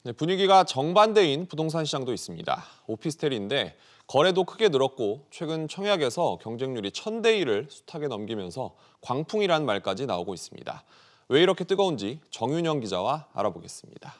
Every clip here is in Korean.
네, 분위기가 정반대인 부동산 시장도 있습니다. 오피스텔인데 거래도 크게 늘었고 최근 청약에서 경쟁률이 1000대 1을 숱하게 넘기면서 광풍이란 말까지 나오고 있습니다. 왜 이렇게 뜨거운지 정윤영 기자와 알아보겠습니다.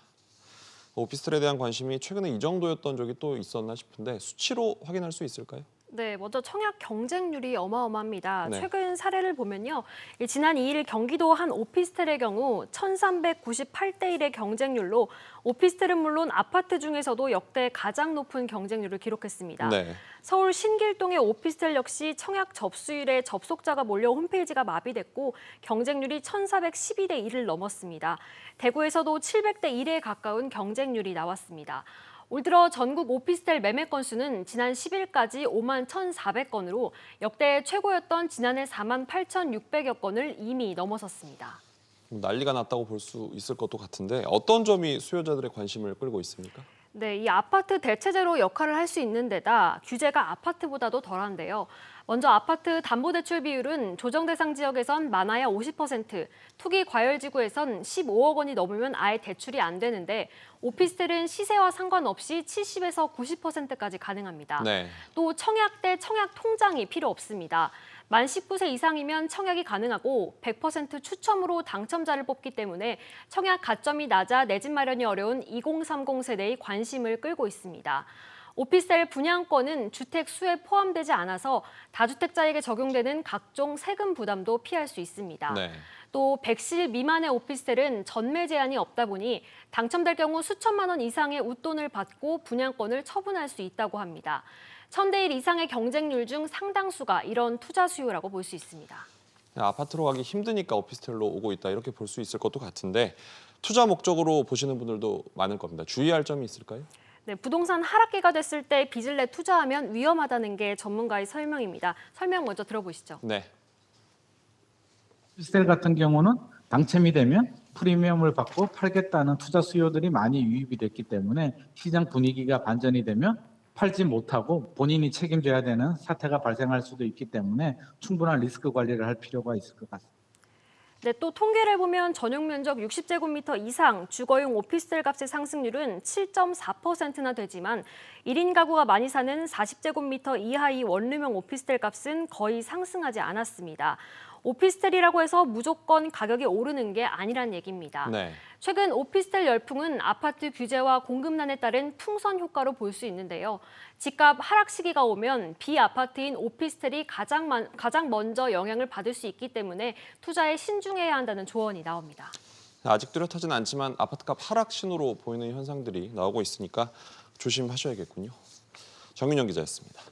오피스텔에 대한 관심이 최근에 이 정도였던 적이 또 있었나 싶은데 수치로 확인할 수 있을까요? 네, 먼저 청약 경쟁률이 어마어마합니다. 네. 최근 사례를 보면요. 지난 2일 경기도 한 오피스텔의 경우 1398대 1의 경쟁률로 오피스텔은 물론 아파트 중에서도 역대 가장 높은 경쟁률을 기록했습니다. 네. 서울 신길동의 오피스텔 역시 청약 접수일에 접속자가 몰려 홈페이지가 마비됐고 경쟁률이 1412대 1을 넘었습니다. 대구에서도 700대 1에 가까운 경쟁률이 나왔습니다. 올 들어 전국 오피스텔 매매 건수는 지난 10일까지 5만 1,400건으로 역대 최고였던 지난해 4만 8,600여 건을 이미 넘어섰습니다. 난리가 났다고 볼 수 있을 것도 같은데 어떤 점이 수요자들의 관심을 끌고 있습니까? 네, 이 아파트 대체제로 역할을 할 수 있는 데다 규제가 아파트보다도 덜한데요. 먼저 아파트 담보대출 비율은 조정 대상 지역에선 많아야 50%, 투기 과열지구에선 15억 원이 넘으면 아예 대출이 안 되는데 오피스텔은 시세와 상관없이 70에서 90%까지 가능합니다. 네. 또 청약 때 청약 통장이 필요 없습니다. 만 19세 이상이면 청약이 가능하고 100% 추첨으로 당첨자를 뽑기 때문에 청약 가점이 낮아 내 집 마련이 어려운 2030 세대의 관심을 끌고 있습니다. 오피스텔 분양권은 주택 수에 포함되지 않아서 다주택자에게 적용되는 각종 세금 부담도 피할 수 있습니다. 네. 또 100실 미만의 오피스텔은 전매 제한이 없다 보니 당첨될 경우 수천만 원 이상의 웃돈을 받고 분양권을 처분할 수 있다고 합니다. 1000대 1 이상의 경쟁률 중 상당수가 이런 투자 수요라고 볼 수 있습니다. 아파트로 가기 힘드니까 오피스텔로 오고 있다 이렇게 볼 수 있을 것도 같은데 투자 목적으로 보시는 분들도 많을 겁니다. 주의할 점이 있을까요? 네, 부동산 하락기가 됐을 때 빚을 내 투자하면 위험하다는 게 전문가의 설명입니다. 설명 먼저 들어보시죠. 네. 오피스텔 같은 경우는 당첨이 되면 프리미엄을 받고 팔겠다는 투자 수요들이 많이 유입이 됐기 때문에 시장 분위기가 반전이 되면 팔지 못하고 본인이 책임져야 되는 사태가 발생할 수도 있기 때문에 충분한 리스크 관리를 할 필요가 있을 것 같습니다. 네, 또 통계를 보면 전용 면적 60제곱미터 이상 주거용 오피스텔 값의 상승률은 7.4%나 되지만 1인 가구가 많이 사는 40제곱미터 이하의 원룸형 오피스텔 값은 거의 상승하지 않았습니다. 오피스텔이라고 해서 무조건 가격이 오르는 게 아니란 얘기입니다. 네. 최근 오피스텔 열풍은 아파트 규제와 공급난에 따른 풍선 효과로 볼 수 있는데요. 집값 하락 시기가 오면 비아파트인 오피스텔이 가장 먼저 영향을 받을 수 있기 때문에 투자에 신중해야 한다는 조언이 나옵니다. 아직 뚜렷하진 않지만 아파트값 하락 신호로 보이는 현상들이 나오고 있으니까 조심하셔야겠군요. 정윤영 기자였습니다.